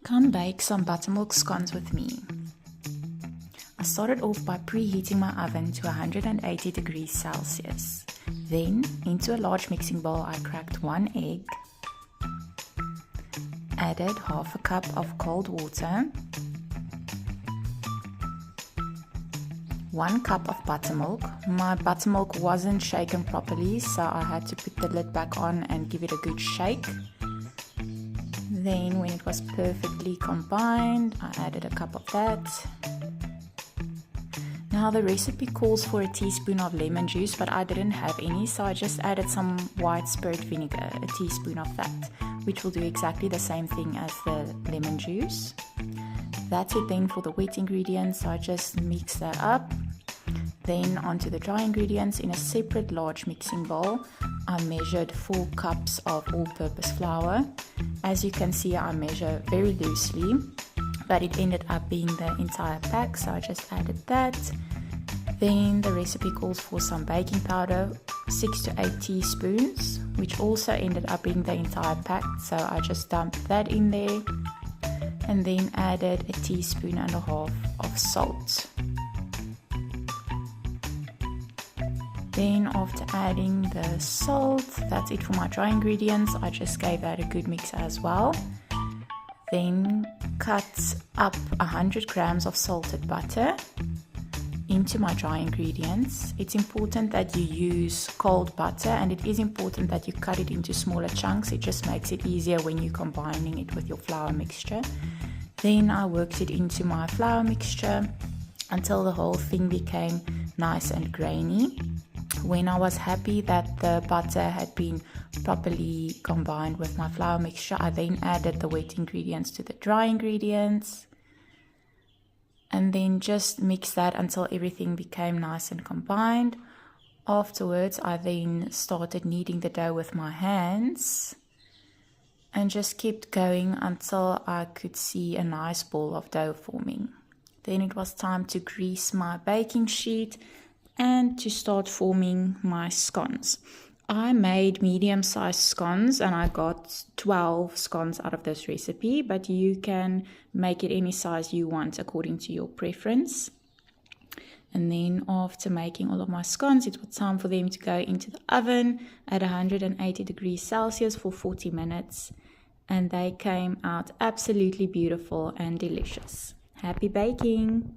Come bake some buttermilk scones with me. I started off by preheating my oven to 180 degrees Celsius. Then, into a large mixing bowl, I cracked 1 egg, added half a cup of cold water, 1 cup of buttermilk. My buttermilk wasn't shaken properly, so I had to put the lid back on and give it a good shake. Then when it was perfectly combined, I added a cup of that. Now the recipe calls for a teaspoon of lemon juice, but I didn't have any, so I just added some white spirit vinegar, a teaspoon of that, which will do exactly the same thing as the lemon juice. That's it then for the wet ingredients, so I just mix that up. Then onto the dry ingredients. In a separate large mixing bowl, I measured 4 cups of all-purpose flour. As you can see, I measure very loosely, but it ended up being the entire pack, so I just added that. Then the recipe calls for some baking powder, 6 to 8 teaspoons, which also ended up being the entire pack, so I just dumped that in there, and then added 1.5 teaspoons of salt. Then after adding the salt, that's it for my dry ingredients. I just gave that a good mix as well. Then cut up 100 grams of salted butter into my dry ingredients. It's important that you use cold butter, and it is important that you cut it into smaller chunks. It just makes it easier when you're combining it with your flour mixture. Then I worked it into my flour mixture until the whole thing became nice and grainy. When I was happy that the butter had been properly combined with my flour mixture, I then added the wet ingredients to the dry ingredients, and then just mix that until everything became nice and combined. Afterwards, I then started kneading the dough with my hands and just kept going until I could see a nice ball of dough forming. Then it was time to grease my baking sheet and to start forming my scones. I made medium-sized scones and I got 12 scones out of this recipe, but you can make it any size you want according to your preference. And then after making all of my scones, it was time for them to go into the oven at 180 degrees Celsius for 40 minutes. And they came out absolutely beautiful and delicious. Happy baking!